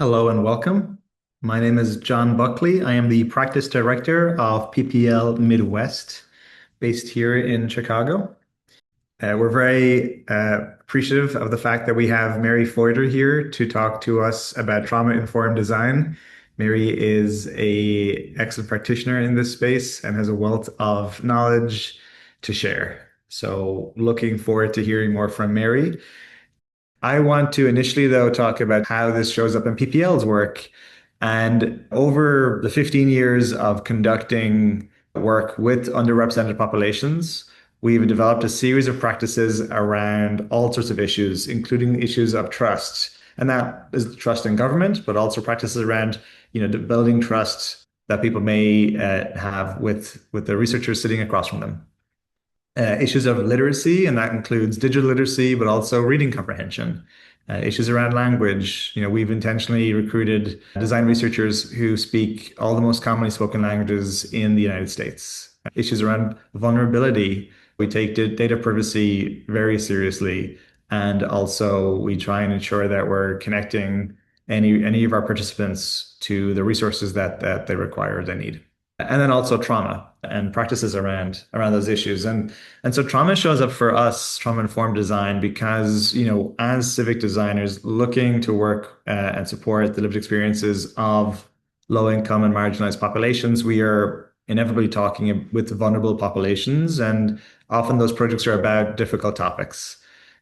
Hello and welcome. My name is John Buckley. I am the practice director of PPL Midwest, based here in Chicago. We're very appreciative of the fact that we have Mary Foyder here to talk to us about trauma-informed design. Mary is a excellent practitioner in this space and has a wealth of knowledge to share. So looking forward to hearing more from Mary. I want to initially, though, talk about how this shows up in PPL's work. And over the 15 years of conducting work with underrepresented populations, we've developed a series of practices around all sorts of issues, including issues of trust. And that is trust in government, but also practices around, building trust that people may have with the researchers sitting across from them. Issues of literacy, and that includes digital literacy, but also reading comprehension. Issues around language. We've intentionally recruited design researchers who speak all the most commonly spoken languages in the United States. Issues around vulnerability. We take data privacy very seriously, and also we try and ensure that we're connecting any of our participants to the resources that they require or they need. And then also trauma and practices around those issues. And so trauma shows up for us, trauma-informed design, because, as civic designers looking to work and support the lived experiences of low-income and marginalized populations, we are inevitably talking with vulnerable populations, and often those projects are about difficult topics.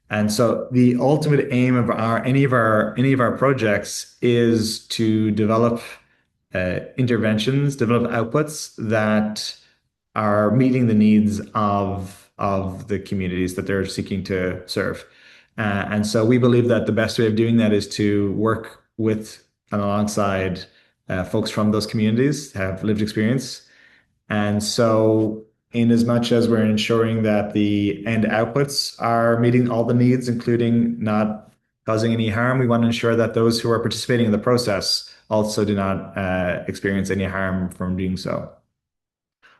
And so the ultimate aim of any of our projects is to develop interventions, develop outputs that are meeting the needs of the communities that they're seeking to serve. And so we believe that the best way of doing that is to work with and alongside folks from those communities, have lived experience. And so in as much as we're ensuring that the end outputs are meeting all the needs, including not causing any harm, we want to ensure that those who are participating in the process also do not experience any harm from doing so.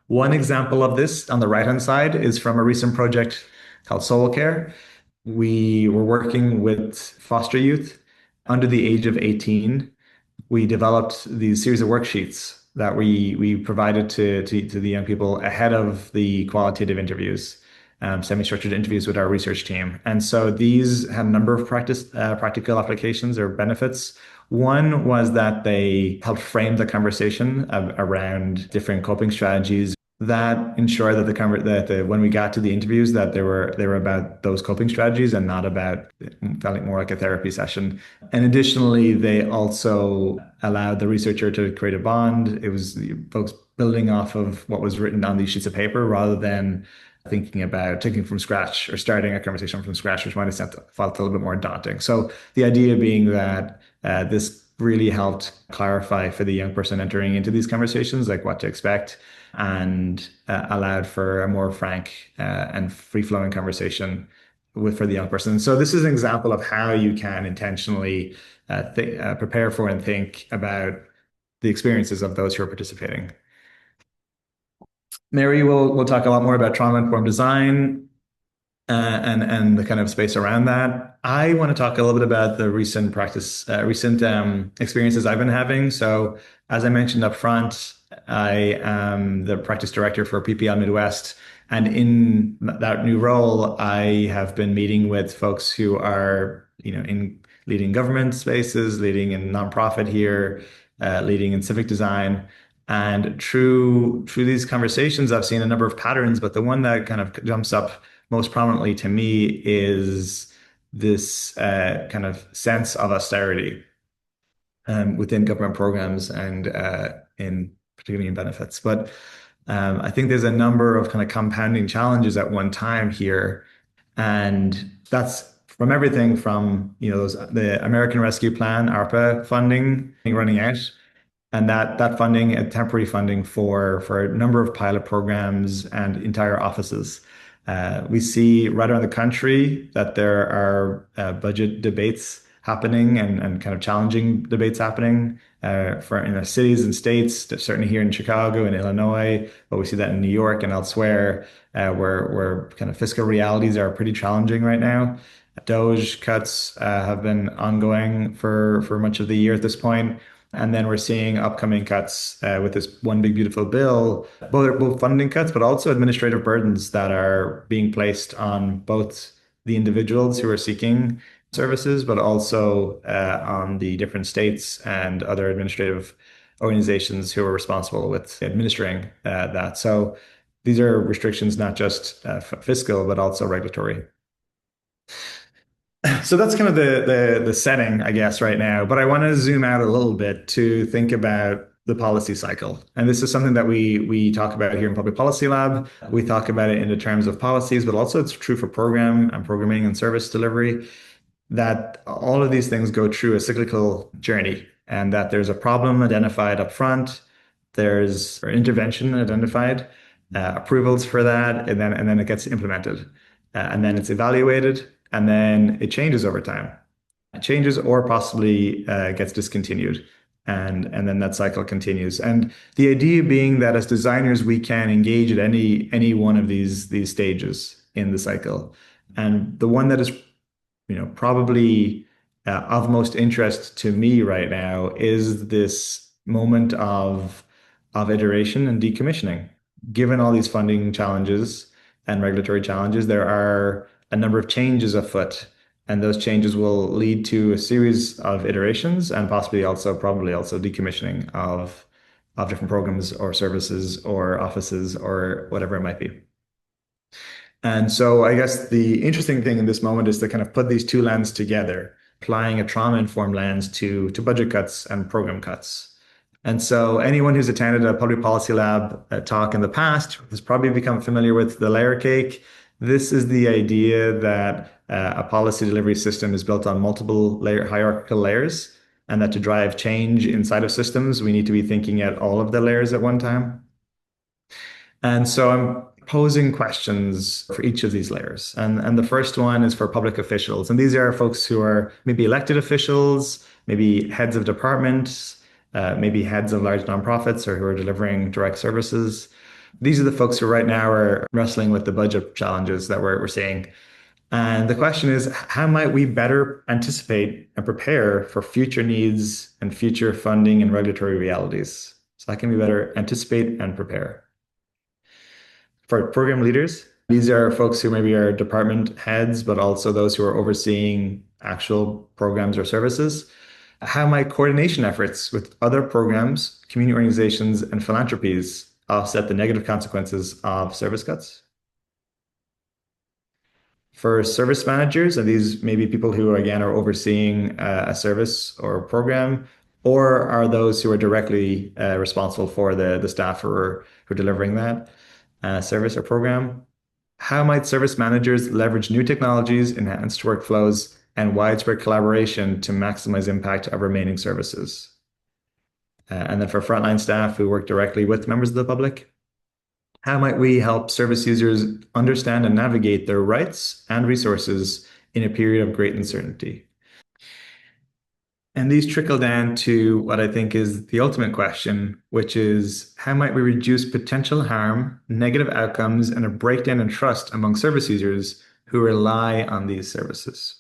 One example of this on the right-hand side is from a recent project called Soul Care. We were working with foster youth under the age of 18. We developed these series of worksheets that we provided to the young people ahead of the qualitative interviews, semi-structured interviews with our research team. And so these had a number of practical applications or benefits. One was that they helped frame the conversation around different coping strategies that ensure that when we got to the interviews that they were about those coping strategies and not about felt more like a therapy session. And additionally, they also allowed the researcher to create a bond. It was folks building off of what was written on these sheets of paper rather than thinking about taking from scratch or starting a conversation from scratch, which might have felt a little bit more daunting. So the idea being that this really helped clarify for the young person entering into these conversations, like what to expect, and allowed for a more frank and free-flowing conversation for the young person. So this is an example of how you can intentionally prepare for and think about the experiences of those who are participating. Mary will talk a lot more about trauma-informed design and the kind of space around that. I want to talk a little bit about the recent experiences I've been having. So, as I mentioned up front, I am the practice director for PPL Midwest, and in that new role, I have been meeting with folks who are, in leading government spaces, leading in nonprofit here, leading in civic design. And through these conversations, I've seen a number of patterns, but the one that kind of jumps up most prominently to me is this kind of sense of austerity within government programs and in particularly in benefits. But I think there's a number of kind of compounding challenges at one time here, and that's from everything from the American Rescue Plan (ARPA) funding running out, and that funding, temporary funding for a number of pilot programs and entire offices. We see right around the country that there are budget debates happening and kind of challenging debates happening for in the cities and states, certainly here in Chicago and Illinois, but we see that in New York and elsewhere, where kind of fiscal realities are pretty challenging right now. Doge cuts have been ongoing for much of the year at this point. And then we're seeing upcoming cuts with this one big beautiful bill, both funding cuts, but also administrative burdens that are being placed on both the individuals who are seeking services, but also on the different states and other administrative organizations who are responsible with administering that. So these are restrictions not just fiscal, but also regulatory. So that's kind of the setting, I guess, right now. But I want to zoom out a little bit to think about the policy cycle. And this is something that we talk about here in Public Policy Lab. We talk about it in the terms of policies, but also it's true for program and programming and service delivery, that all of these things go through a cyclical journey, and that there's a problem identified up front, there's an intervention identified, approvals for that, and then it gets implemented, and then it's evaluated, and then it changes over time. It changes or possibly gets discontinued. And then that cycle continues. And the idea being that as designers, we can engage at any one of these stages in the cycle. And the one that is probably of most interest to me right now is this moment of iteration and decommissioning. Given all these funding challenges and regulatory challenges, there are a number of changes afoot, and those changes will lead to a series of iterations and possibly also probably also decommissioning of different programs or services or offices or whatever it might be. And so I guess the interesting thing in this moment is to kind of put these two lenses together, applying a trauma-informed lens to budget cuts and program cuts. And so anyone who's attended a public policy lab talk in the past has probably become familiar with the layer cake. This is the idea that a policy delivery system is built on multiple hierarchical layers, and that to drive change inside of systems, we need to be thinking at all of the layers at one time. And so I'm posing questions for each of these layers. And the first one is for public officials. And these are folks who are maybe elected officials, maybe heads of departments, maybe heads of large nonprofits or who are delivering direct services. These are the folks who right now are wrestling with the budget challenges that we're seeing. And the question is, how might we better anticipate and prepare for future needs and future funding and regulatory realities? So how can we better anticipate and prepare? For program leaders, these are folks who maybe are department heads, but also those who are overseeing actual programs or services. How might coordination efforts with other programs, community organizations, and philanthropies offset the negative consequences of service cuts? For service managers, and these may be people who, again, are overseeing a service or a program, or are those who are directly responsible for the staff who are delivering that service or program. How might service managers leverage new technologies, enhanced workflows, and widespread collaboration to maximize impact of remaining services? And then for frontline staff who work directly with members of the public, how might we help service users understand and navigate their rights and resources in a period of great uncertainty? And these trickle down to what I think is the ultimate question, which is how might we reduce potential harm, negative outcomes, and a breakdown in trust among service users who rely on these services?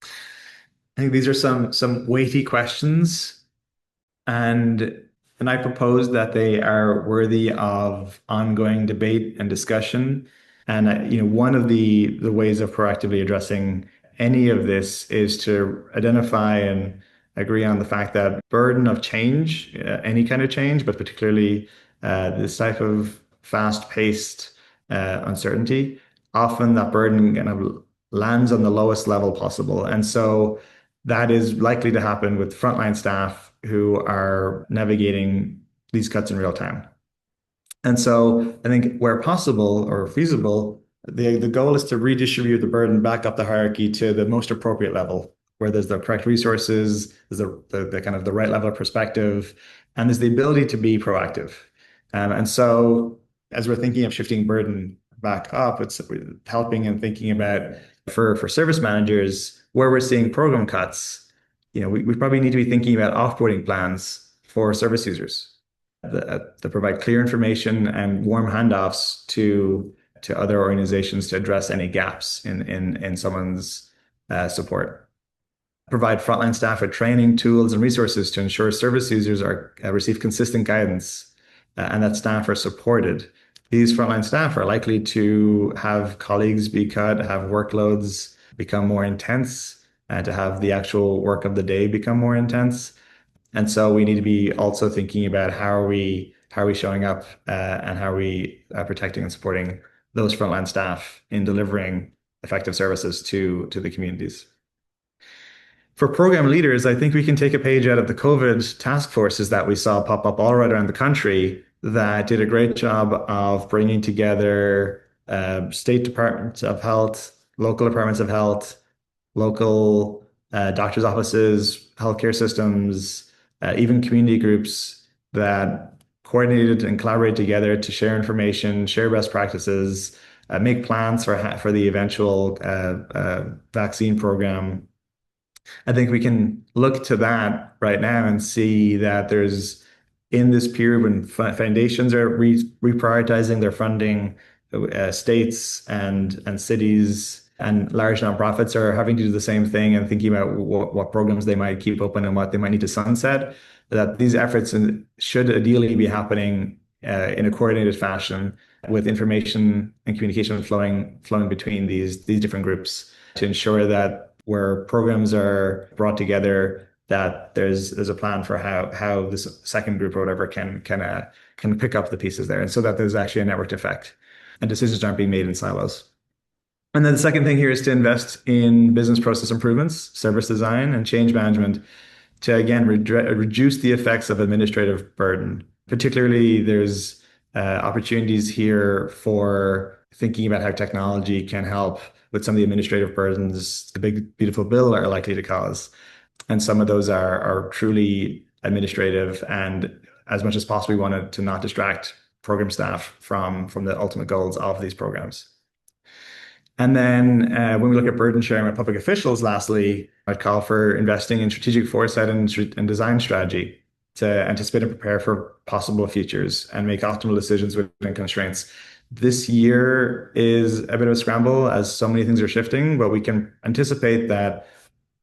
I think these are some weighty questions, and and I propose that they are worthy of ongoing debate and discussion. And one of the ways of proactively addressing any of this is to identify and agree on the fact that burden of change, any kind of change, but particularly this type of fast-paced uncertainty, often that burden kind of lands on the lowest level possible. And so that is likely to happen with frontline staff who are navigating these cuts in real time. And so I think where possible or feasible, the goal is to redistribute the burden back up the hierarchy to the most appropriate level, where there's the correct resources, there's the kind of the right level of perspective, and there's the ability to be proactive. And so as we're thinking of shifting burden back up, it's helping and thinking about for service managers where we're seeing program cuts, we probably need to be thinking about offboarding plans for service users that provide clear information and warm handoffs to to other organizations to address any gaps in someone's support. Provide frontline staff with training, tools, and resources to ensure service users are receive consistent guidance and that staff are supported. These frontline staff are likely to have colleagues be cut, have workloads become more intense, and to have the actual work of the day become more intense. And so we need to be also thinking about how are we showing up and how are we protecting and supporting those frontline staff in delivering effective services to the communities. For program leaders, I think we can take a page out of the COVID task forces that we saw pop up all right around the country that did a great job of bringing together state departments of health, local departments of health, local doctors' offices, healthcare systems, even community groups that coordinated and collaborated together to share information, share best practices, make plans for the eventual vaccine program. I think we can look to that right now and see that there's in this period when foundations are reprioritizing their funding, states and cities and large nonprofits are having to do the same thing and thinking about what programs they might keep open and what they might need to sunset. That these efforts should ideally be happening in a coordinated fashion with information and communication flowing between these different groups to ensure that where programs are brought together, that there's a plan for how this second group or whatever can pick up the pieces there, and so that there's actually a networked effect, and decisions aren't being made in silos. And then the second thing here is to invest in business process improvements, service design, and change management to again reduce the effects of administrative burden. Particularly, there's opportunities here for thinking about how technology can help with some of the administrative burdens the big beautiful bill are likely to cause. And some of those are truly administrative, and as much as possible, we wanted to not distract program staff from the ultimate goals of these programs. And then when we look at burden sharing with public officials, lastly, I'd call for investing in strategic foresight and design strategy to anticipate and prepare for possible futures and make optimal decisions within constraints. This year is a bit of a scramble as so many things are shifting, but we can anticipate that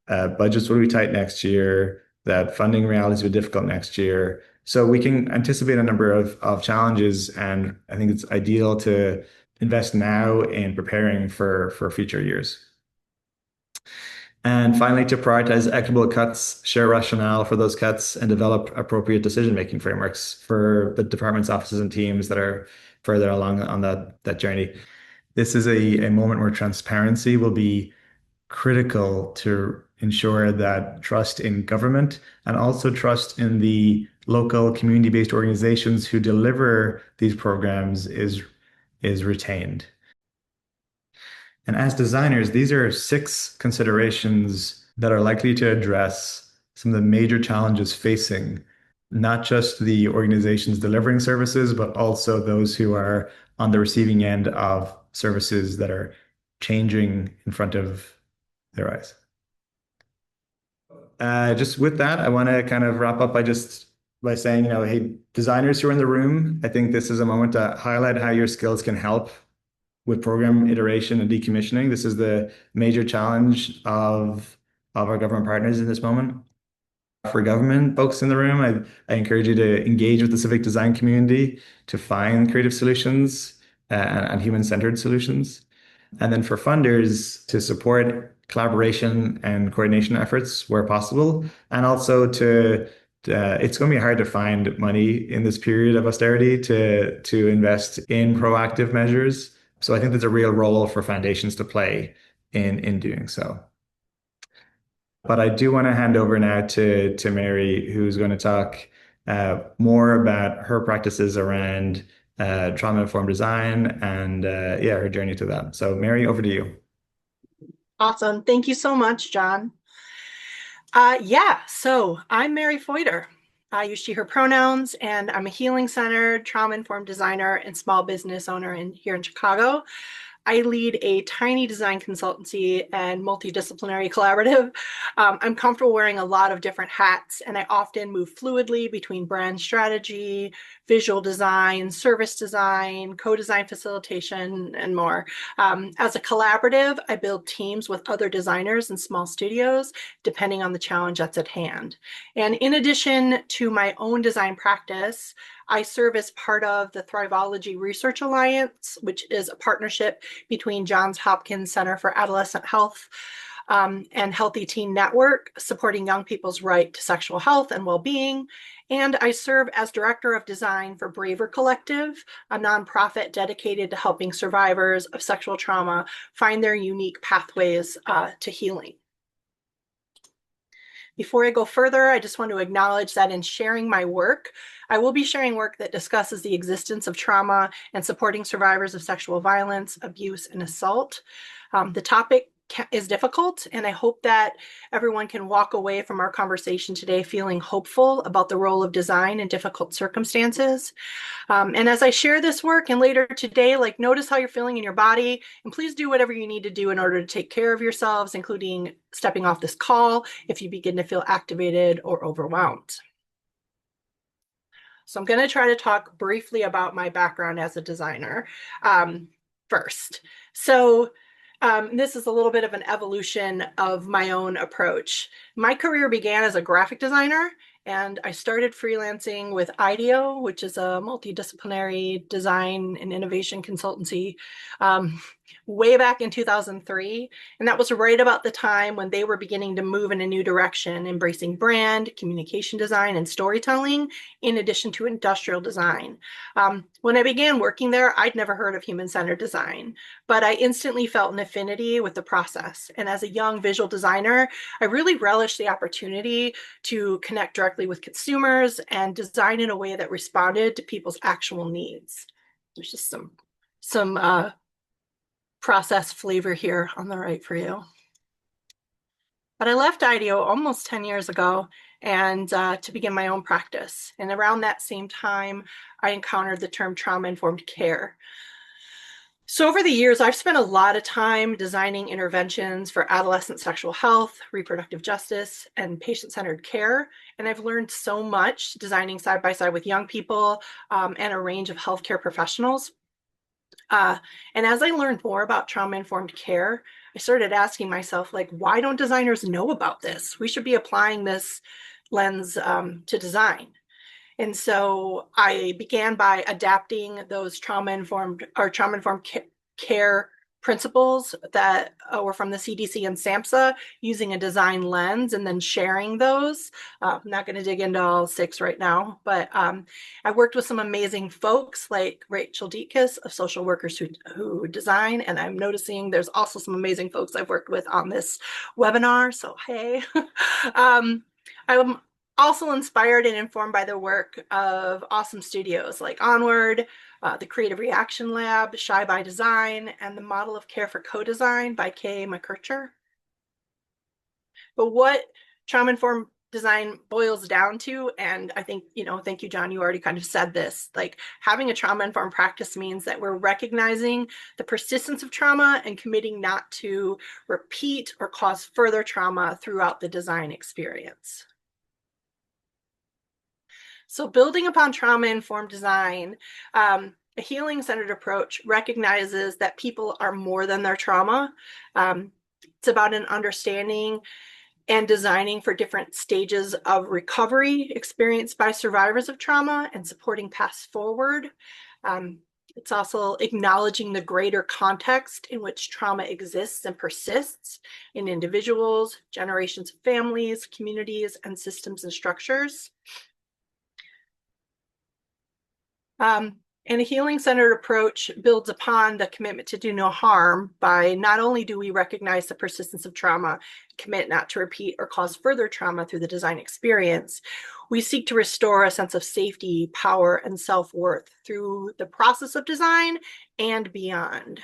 budgets will be tight next year, that funding realities will be difficult next year. So we can anticipate a number of challenges, and I think it's ideal to invest now in preparing for future years. And finally, to prioritize equitable cuts, share rationale for those cuts, and develop appropriate decision-making frameworks for the departments, offices, and teams that are further along on that journey. This is a moment where transparency will be critical to ensure that trust in government and also trust in the local community-based organizations who deliver these programs is retained. And as designers, these are 6 considerations that are likely to address some of the major challenges facing not just the organizations delivering services, but also those who are on the receiving end of services that are changing in front of their eyes. Just with that, I want to kind of wrap up by saying, hey, designers who are in the room, I think this is a moment to highlight how your skills can help with program iteration and decommissioning. This is the major challenge of our government partners in this moment. For government folks in the room, I encourage you to engage with the civic design community to find creative solutions and human-centered solutions. And then for funders to support collaboration and coordination efforts where possible, and also it's going to be hard to find money in this period of austerity to invest in proactive measures. So I think there's a real role for foundations to play in doing so. But I do want to hand over now to Mary, who's going to talk more about her practices around trauma-informed design and her journey to that. So Mary, over to you. Awesome. Thank you so much, John. So I'm Mary Foyder. I use she, her pronouns, and I'm a healing-centered, trauma-informed designer and small business owner here in Chicago. I lead a tiny design consultancy and multidisciplinary collaborative. I'm comfortable wearing a lot of different hats, and I often move fluidly between brand strategy, visual design, service design, co-design facilitation, and more. As a collaborative, I build teams with other designers and small studios, depending on the challenge that's at hand. And in addition to my own design practice, I serve as part of the Thriveology Research Alliance, which is a partnership between Johns Hopkins Center for Adolescent Health and Healthy Teen Network, supporting young people's right to sexual health and well-being. And I serve as director of design for Braver Collective, a nonprofit dedicated to helping survivors of sexual trauma find their unique pathways to healing. Before I go further, I just want to acknowledge that in sharing my work, I will be sharing work that discusses the existence of trauma and supporting survivors of sexual violence, abuse, and assault. The topic is difficult, and I hope that everyone can walk away from our conversation today feeling hopeful about the role of design in difficult circumstances. And as I share this work and later today, notice how you're feeling in your body, and please do whatever you need to do in order to take care of yourselves, including stepping off this call if you begin to feel activated or overwhelmed. So I'm going to try to talk briefly about my background as a designer first. So this is a little bit of an evolution of my own approach. My career began as a graphic designer, and I started freelancing with IDEO, which is a multidisciplinary design and innovation consultancy, way back in 2003. And that was right about the time when they were beginning to move in a new direction, embracing brand, communication design, and storytelling, in addition to industrial design. When I began working there, I'd never heard of human-centered design, but I instantly felt an affinity with the process. And as a young visual designer, I really relished the opportunity to connect directly with consumers and design in a way that responded to people's actual needs. There's just some process flavor here on the right for you. But I left IDEO almost 10 years ago and to begin my own practice. And around that same time, I encountered the term trauma-informed care. So over the years, I've spent a lot of time designing interventions for adolescent sexual health, reproductive justice, and patient-centered care. And I've learned so much designing side by side with young people and a range of healthcare professionals. And as I learned more about trauma-informed care, I started asking myself, why don't designers know about this? We should be applying this lens to design. And so I began by adapting those trauma-informed care principles that were from the CDC and SAMHSA, using a design lens and then sharing those. I'm not going to dig into all 6 right now, but I worked with some amazing folks like Rachel Deetkus of Social Workers Who Design, and I'm noticing there's also some amazing folks I've worked with on this webinar, so hey. I'm also inspired and informed by the work of awesome studios like Onward, the Creative Reaction Lab, Shy by Design, and the Model of Care for Co-Design by Kay McKercher. But what trauma-informed design boils down to, and I think, thank you, John, you already kind of said this, having a trauma-informed practice means that we're recognizing the persistence of trauma and committing not to repeat or cause further trauma throughout the design experience. So building upon trauma-informed design, a healing-centered approach recognizes that people are more than their trauma. It's about an understanding and designing for different stages of recovery experienced by survivors of trauma and supporting paths forward. It's also acknowledging the greater context in which trauma exists and persists in individuals, generations of families, communities, and systems and structures. And a healing-centered approach builds upon the commitment to do no harm by not only do we recognize the persistence of trauma, commit not to repeat or cause further trauma through the design experience, we seek to restore a sense of safety, power, and self-worth through the process of design and beyond.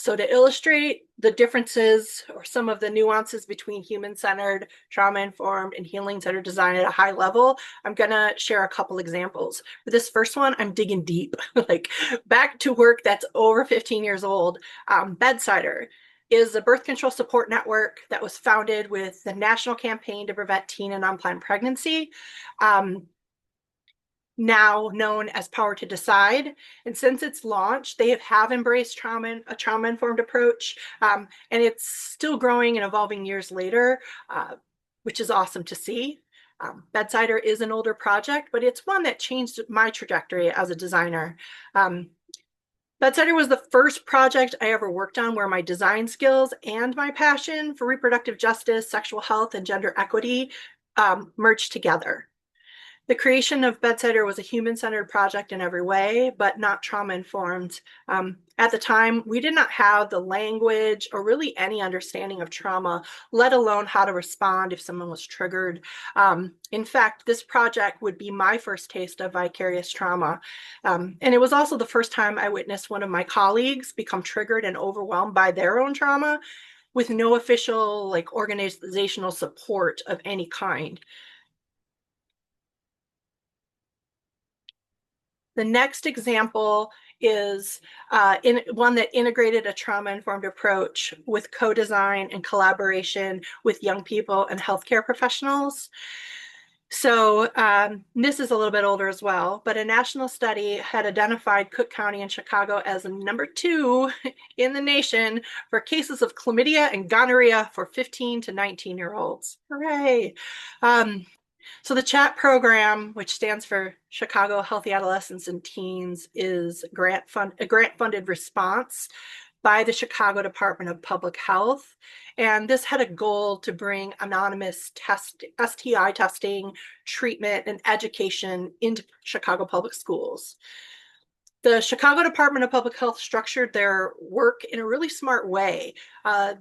So to illustrate the differences or some of the nuances between human-centered, trauma-informed, and healing-centered design at a high level, I'm gonna share a couple examples. For this first one, I'm digging deep, like back to work that's over 15 years old. Bedsider is a birth control support network that was founded with the National Campaign to Prevent Teen and Unplanned Pregnancy. Now known as Power to Decide. And since its launch, they have embraced a trauma-informed approach, and it's still growing and evolving years later, which is awesome to see. Bedsider is an older project, but it's one that changed my trajectory as a designer. Bedsider was the first project I ever worked on where my design skills and my passion for reproductive justice, sexual health, and gender equity merged together. The creation of Bedsider was a human-centered project in every way, but not trauma-informed. At the time, we did not have the language or really any understanding of trauma, let alone how to respond if someone was triggered. In fact, this project would be my first taste of vicarious trauma. And it was also the first time I witnessed one of my colleagues become triggered and overwhelmed by their own trauma with no official, like, organizational support of any kind. The next example is one that integrated a trauma-informed approach with co-design and collaboration with young people and healthcare professionals. So this is a little bit older as well, but a national study had identified Cook County and Chicago as number 2 in the nation for cases of chlamydia and gonorrhea for 15 to 19-year-olds. Hooray! So the CHAT program, which stands for Chicago Healthy Adolescents and Teens, is a grant-funded response by the Chicago Department of Public Health. And this had a goal to bring anonymous STI testing, treatment, and education into Chicago public schools. The Chicago Department of Public Health structured their work in a really smart way.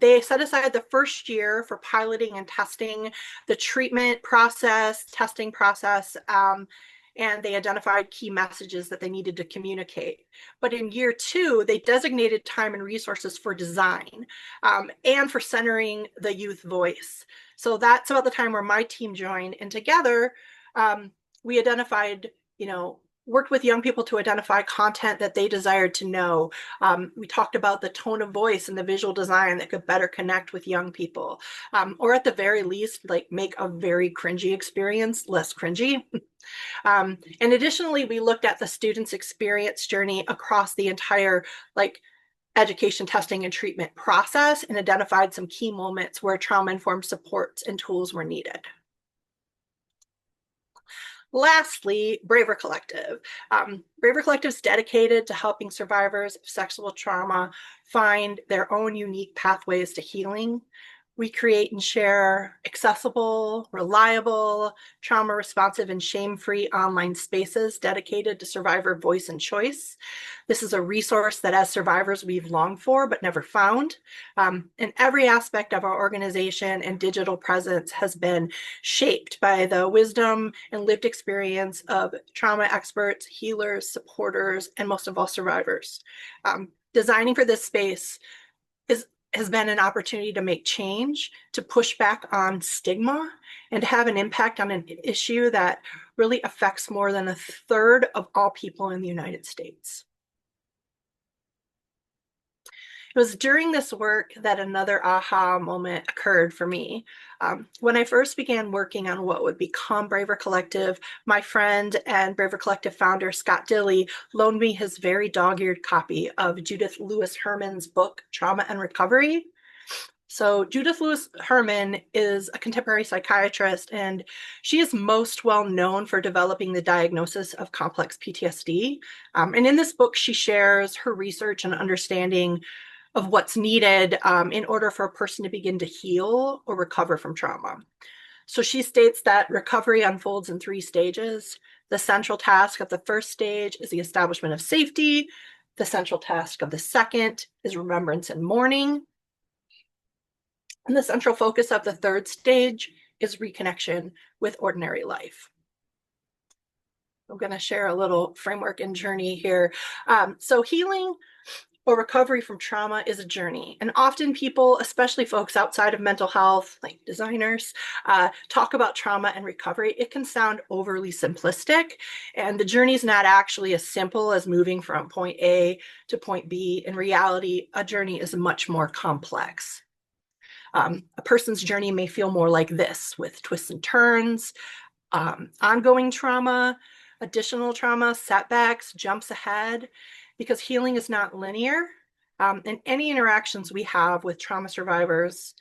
They set aside the first year for piloting and testing the treatment process, testing process, and they identified key messages that they needed to communicate. But in year 2, they designated time and resources for design and for centering the youth voice. So that's about the time where my team joined, and together we identified, worked with young people to identify content that they desired to know. We talked about the tone of voice and the visual design that could better connect with young people, or at the very least, like, make a very cringy experience less cringy. And additionally, we looked at the students' experience journey across the entire, like, education, testing, and treatment process, and identified some key moments where trauma-informed supports and tools were needed. Lastly, Braver Collective. Braver Collective is dedicated to helping survivors of sexual trauma find their own unique pathways to healing. We create and share accessible, reliable, trauma-responsive, and shame-free online spaces dedicated to survivor voice and choice. This is a resource that as survivors we've longed for but never found. And every aspect of our organization and digital presence has been shaped by the wisdom and lived experience of trauma experts, healers, supporters, and most of all, survivors. Designing for this space has been an opportunity to make change, to push back on stigma, and to have an impact on an issue that really affects more than 1/3 of all people in the United States. It was during this work that another aha moment occurred for me. When I first began working on what would become Braver Collective, my friend and Braver Collective founder, Scott Dilley, loaned me his very dog-eared copy of Judith Lewis Herman's book, Trauma and Recovery. So Judith Lewis Herman is a contemporary psychiatrist, and she is most well known for developing the diagnosis of complex PTSD. And in this book, she shares her research and understanding of what's needed in order for a person to begin to heal or recover from trauma. So she states that recovery unfolds in 3 stages. The central task of the first stage is the establishment of safety. The central task of the second is remembrance and mourning. And the central focus of the third stage is reconnection with ordinary life. I'm going to share a little framework and journey here. So healing or recovery from trauma is a journey. And often people, especially folks outside of mental health, like designers, talk about trauma and recovery. It can sound overly simplistic, and the journey is not actually as simple as moving from point A to point B. In reality, a journey is much more complex. A person's journey may feel more like this, with twists and turns, ongoing trauma, additional trauma, setbacks, jumps ahead, because healing is not linear. And any interactions we have with trauma survivors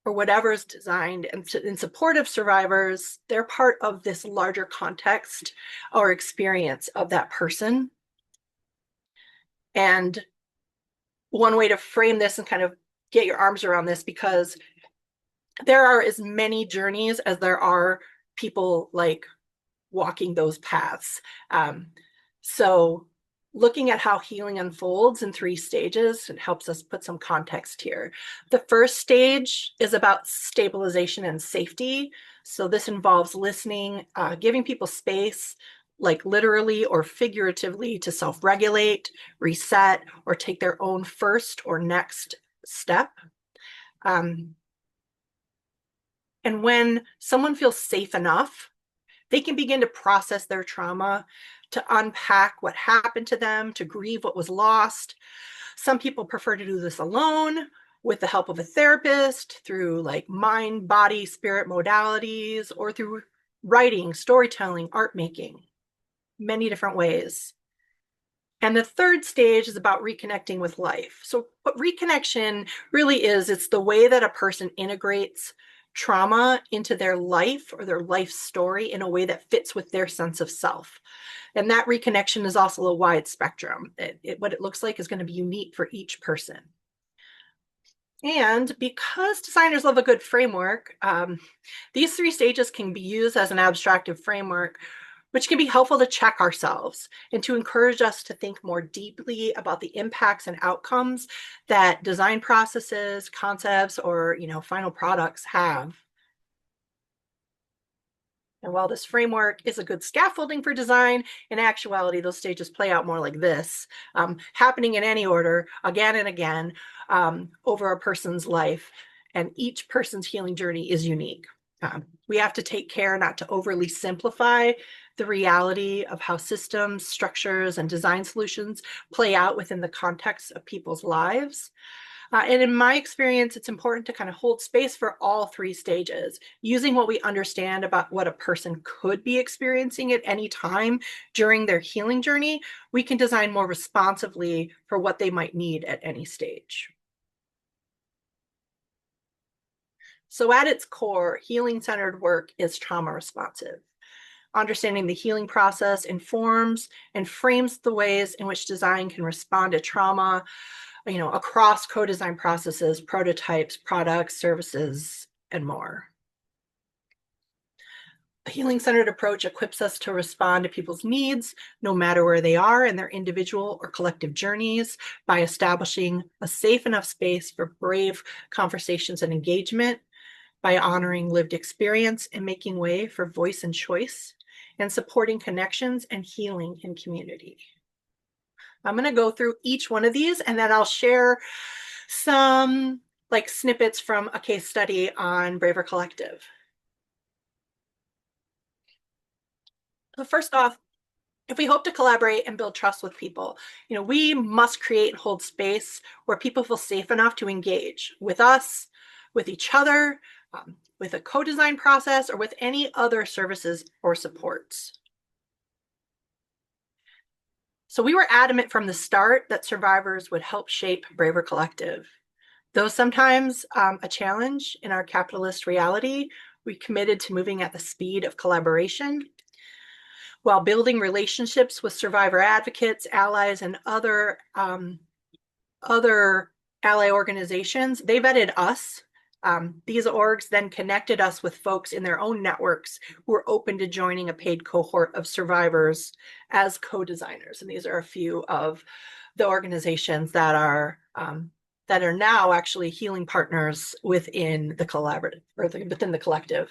or whatever is designed in support of survivors, they're part of this larger context or experience of that person. And one way to frame this and kind of get your arms around this, because there are as many journeys as there are people like walking those paths. So looking at how healing unfolds in 3 stages, it helps us put some context here. The first stage is about stabilization and safety. So this involves listening, giving people space, like literally or figuratively, to self-regulate, reset, or take their own first or next step. And when someone feels safe enough, they can begin to process their trauma, to unpack what happened to them, to grieve what was lost. Some people prefer to do this alone, with the help of a therapist, through like mind, body, spirit modalities, or through writing, storytelling, art making, many different ways. And the third stage is about reconnecting with life. So what reconnection really is, it's the way that a person integrates trauma into their life or their life story in a way that fits with their sense of self. And that reconnection is also a wide spectrum. What it looks like is going to be unique for each person. And because designers love a good framework, these 3 stages can be used as an abstractive framework, which can be helpful to check ourselves and to encourage us to think more deeply about the impacts and outcomes that design processes, concepts, or final products have. And while this framework is a good scaffolding for design, in actuality, those stages play out more like this, happening in any order, again and again, over a person's life. And each person's healing journey is unique. We have to take care not to overly simplify the reality of how systems, structures, and design solutions play out within the context of people's lives. And in my experience, it's important to kind of hold space for all 3 stages, using what we understand about what a person could be experiencing at any time during their healing journey. We can design more responsively for what they might need at any stage. So at its core, healing-centered work is trauma responsive. Understanding the healing process informs and frames the ways in which design can respond to trauma, across co-design processes, prototypes, products, services, and more. A healing-centered approach equips us to respond to people's needs, no matter where they are in their individual or collective journeys, by establishing a safe enough space for brave conversations and engagement, by honoring lived experience and making way for voice and choice, and supporting connections and healing in community. I'm going to go through each one of these, and then I'll share some snippets from a case study on Braver Collective. So first off, if we hope to collaborate and build trust with people, we must create and hold space where people feel safe enough to engage with us, with each other, with a co-design process, or with any other services or supports. So we were adamant from the start that survivors would help shape Braver Collective. Though sometimes a challenge in our capitalist reality, we committed to moving at the speed of collaboration while building relationships with survivor advocates, allies, and other ally organizations. They vetted us. These orgs then connected us with folks in their own networks who were open to joining a paid cohort of survivors as co-designers. And these are a few of the organizations that are now actually healing partners within the collaborative, or within the collective.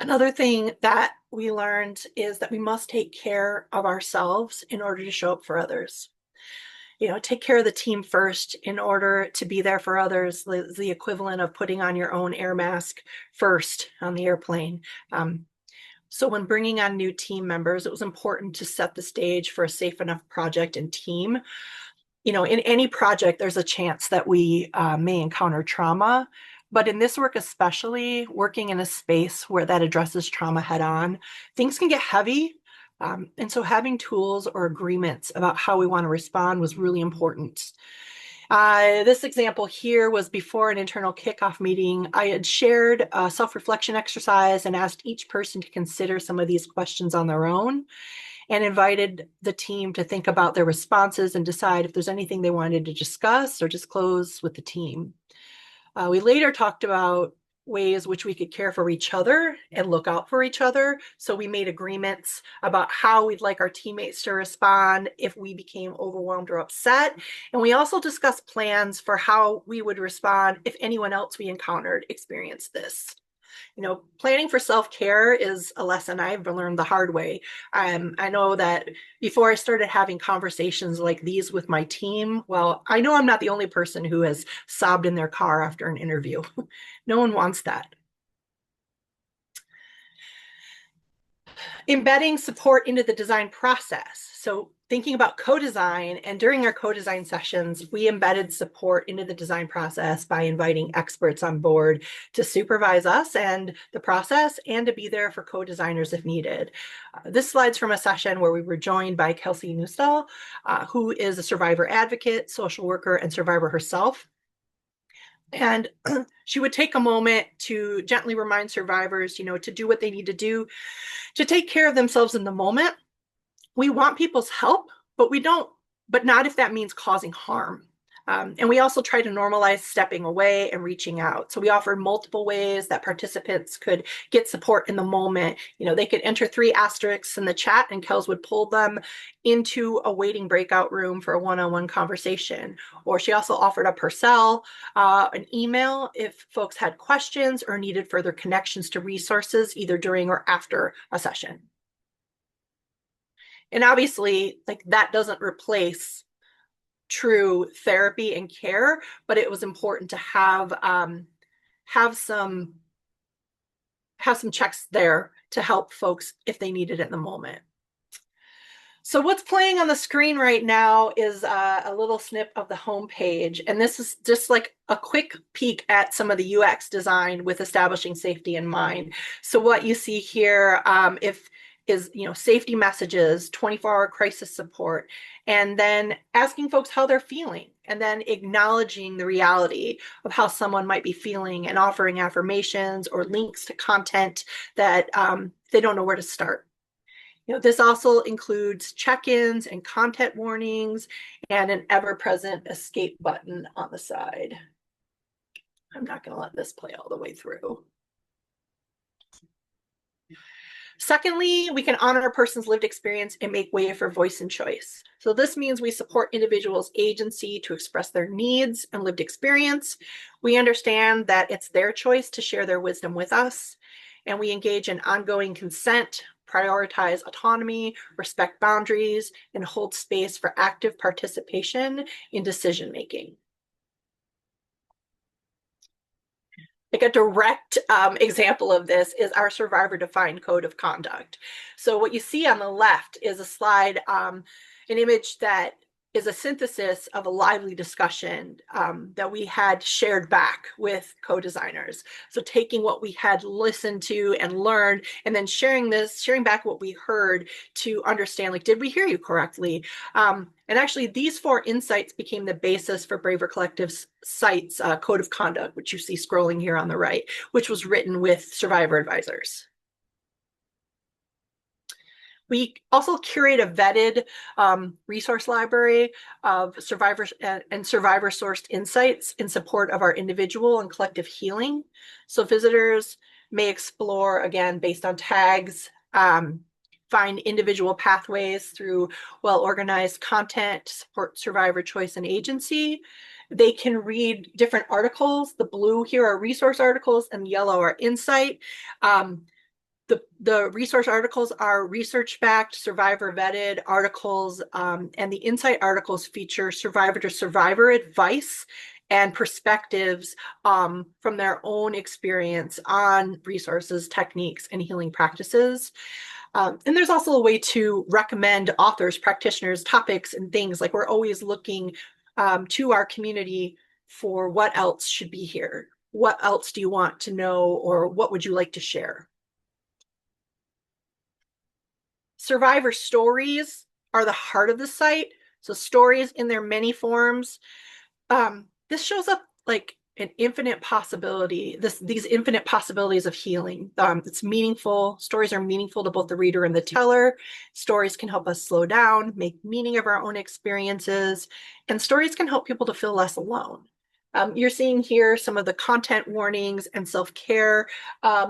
Another thing that we learned is that we must take care of ourselves in order to show up for others. Take care of the team first in order to be there for others, the equivalent of putting on your own air mask first on the airplane. So when bringing on new team members, it was important to set the stage for a safe enough project and team. In any project, there's a chance that we may encounter trauma. But in this work, especially working in a space where that addresses trauma head on, things can get heavy. And so having tools or agreements about how we want to respond was really important. This example here was before an internal kickoff meeting. I had shared a self-reflection exercise and asked each person to consider some of these questions on their own, and invited the team to think about their responses and decide if there's anything they wanted to discuss or disclose with the team. We later talked about ways which we could care for each other and look out for each other. So we made agreements about how we'd like our teammates to respond if we became overwhelmed or upset. And we also discussed plans for how we would respond if anyone else we encountered experienced this. Planning for self-care is a lesson I've learned the hard way. I know that before I started having conversations like these with my team, well, I know I'm not the only person who has sobbed in their car after an interview. No one wants that. Embedding support into the design process. So thinking about co-design, and during our co-design sessions, we embedded support into the design process by inviting experts on board to supervise us and the process and to be there for co-designers if needed. This slide's from a session where we were joined by Kelsey Newstall, who is a survivor advocate, social worker, and survivor herself. And she would take a moment to gently remind survivors, to do what they need to do to take care of themselves in the moment. We want people's help, but not if that means causing harm. And we also try to normalize stepping away and reaching out. So we offered multiple ways that participants could get support in the moment. They could enter 3 asterisks in the chat and Kels would pull them into a waiting breakout room for a one-on-one conversation. Or she also offered up her cell, an email if folks had questions or needed further connections to resources either during or after a session. And obviously, that doesn't replace true therapy and care, but it was important to have some checks there to help folks if they needed it in the moment. So what's playing on the screen right now is a little snip of the homepage, and this is just like a quick peek at some of the UX design with establishing safety in mind. So what you see here is safety messages, 24-hour crisis support, and then asking folks how they're feeling, and then acknowledging the reality of how someone might be feeling and offering affirmations or links to content that they don't know where to start. This also includes check-ins and content warnings and an ever-present escape button on the side. I'm not going to let this play all the way through. Secondly, we can honor a person's lived experience and make way for voice and choice. So this means we support individuals' agency to express their needs and lived experience. We understand that it's their choice to share their wisdom with us, and we engage in ongoing consent, prioritize autonomy, respect boundaries, and hold space for active participation in decision-making. Like a direct example of this is our survivor-defined code of conduct. So what you see on the left is a slide, an image that is a synthesis of a lively discussion that we had shared back with co-designers. So taking what we had listened to and learned, and then sharing back what we heard to understand, did we hear you correctly? And actually, these 4 insights became the basis for Braver Collective's site's code of conduct, which you see scrolling here on the right, which was written with survivor advisors. We also curate a vetted resource library of survivors and survivor-sourced insights in support of our individual and collective healing. So visitors may explore, again, based on tags, find individual pathways through well-organized content to support survivor choice and agency. They can read different articles. The blue here are resource articles and the yellow are insight. The resource articles are research-backed, survivor-vetted articles, and the insight articles feature survivor-to-survivor advice and perspectives from their own experience on resources, techniques, and healing practices. And there's also a way to recommend authors, practitioners, topics, and things. Like, we're always looking to our community for what else should be here. What else do you want to know, or what would you like to share? Survivor stories are the heart of the site. So stories in their many forms. This shows up like an infinite possibility, these infinite possibilities of healing. It's meaningful. Stories are meaningful to both the reader and the teller. Stories can help us slow down, make meaning of our own experiences, and stories can help people to feel less alone. You're seeing here some of the content warnings and self-care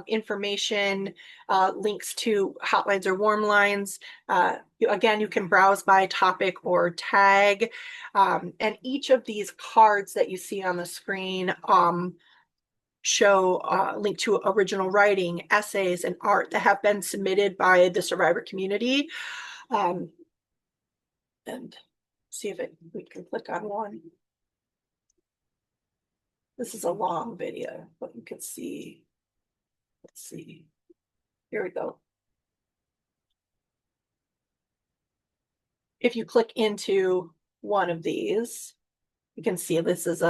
information, links to hotlines or warm lines. Again, you can browse by topic or tag. And each of these cards that you see on the screen show link to original writing, essays, and art that have been submitted by the survivor community. And see if we can click on one. This is a long video, but you can see. Let's see. Here we go. If you click into one of these, you can see this is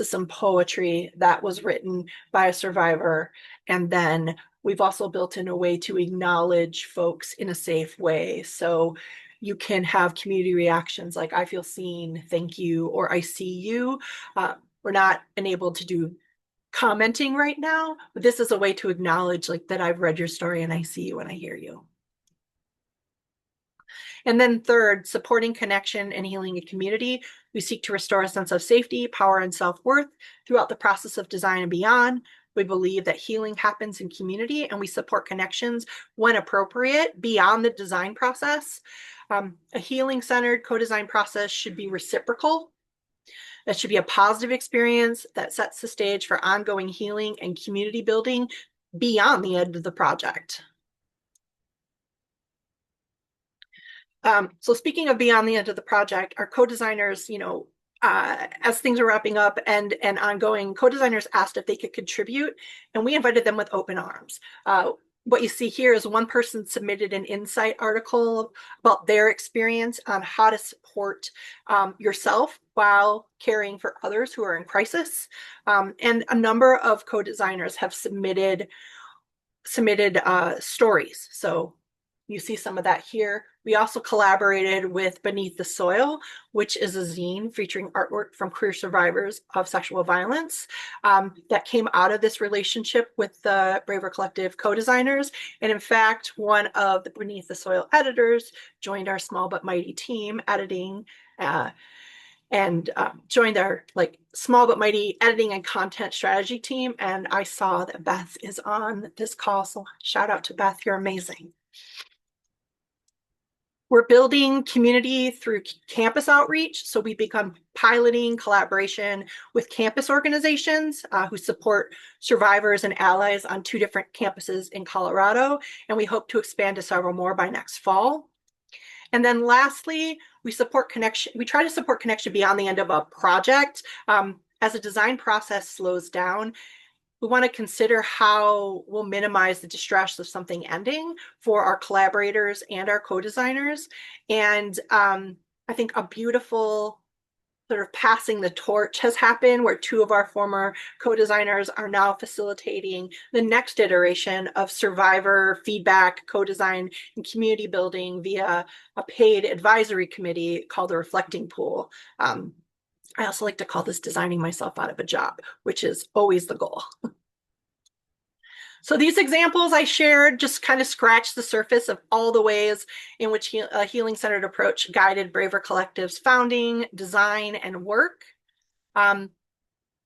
some poetry that was written by a survivor. And then we've also built in a way to acknowledge folks in a safe way. So you can have community reactions like, I feel seen, thank you, or I see you. We're not enabled to do commenting right now, but this is a way to acknowledge like that I've read your story and I see you and I hear you. And then third, supporting connection and healing a community. We seek to restore a sense of safety, power, and self-worth throughout the process of design and beyond. We believe that healing happens in community, and we support connections when appropriate beyond the design process. A healing-centered co-design process should be reciprocal. That should be a positive experience that sets the stage for ongoing healing and community building beyond the end of the project. So speaking of beyond the end of the project, our co-designers, as things are wrapping up and ongoing, co-designers asked if they could contribute, and we invited them with open arms. What you see here is one person submitted an insight article about their experience on how to support yourself while caring for others who are in crisis. And a number of co-designers have submitted stories. So you see some of that here. We also collaborated with Beneath the Soil, which is a zine featuring artwork from queer survivors of sexual violence that came out of this relationship with the Braver Collective co-designers. And in fact, one of the Beneath the Soil editors joined our small but mighty team editing and joined our small but mighty editing and content strategy team. And I saw that Beth is on this call, so shout out to Beth, you're amazing. We're building community through campus outreach. So we become piloting collaboration with campus organizations who support survivors and allies on 2 different campuses in Colorado. And we hope to expand to several more by next fall. And then lastly, we support connection. We try to support connection beyond the end of a project. As a design process slows down, we want to consider how we'll minimize the distress of something ending for our collaborators and our co-designers. And I think a beautiful sort of passing the torch has happened where 2 of our former co-designers are now facilitating the next iteration of survivor feedback, co-design, and community building via a paid advisory committee called the Reflecting Pool. I also like to call this designing myself out of a job, which is always the goal. So these examples I shared just kind of scratch the surface of all the ways in which a healing-centered approach guided Braver Collective's founding, design, and work. And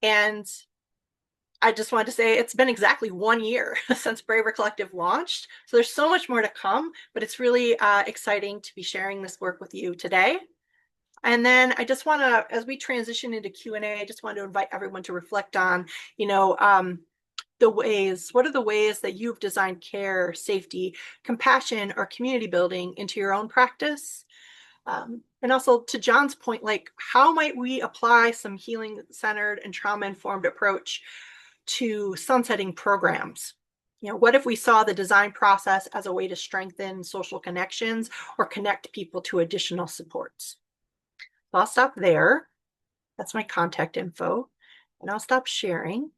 I just wanted to say it's been exactly 1 year since Braver Collective launched. So there's so much more to come, but it's really exciting to be sharing this work with you today. And then I just want to, as we transition into Q&A, I just want to invite everyone to reflect on, what are the ways that you've designed care, safety, compassion, or community building into your own practice? And also to John's point, like how might we apply some healing centered and trauma informed approach to sunsetting programs? What if we saw the design process as a way to strengthen social connections or connect people to additional supports? So I'll stop there. That's my contact info, and I'll stop sharing.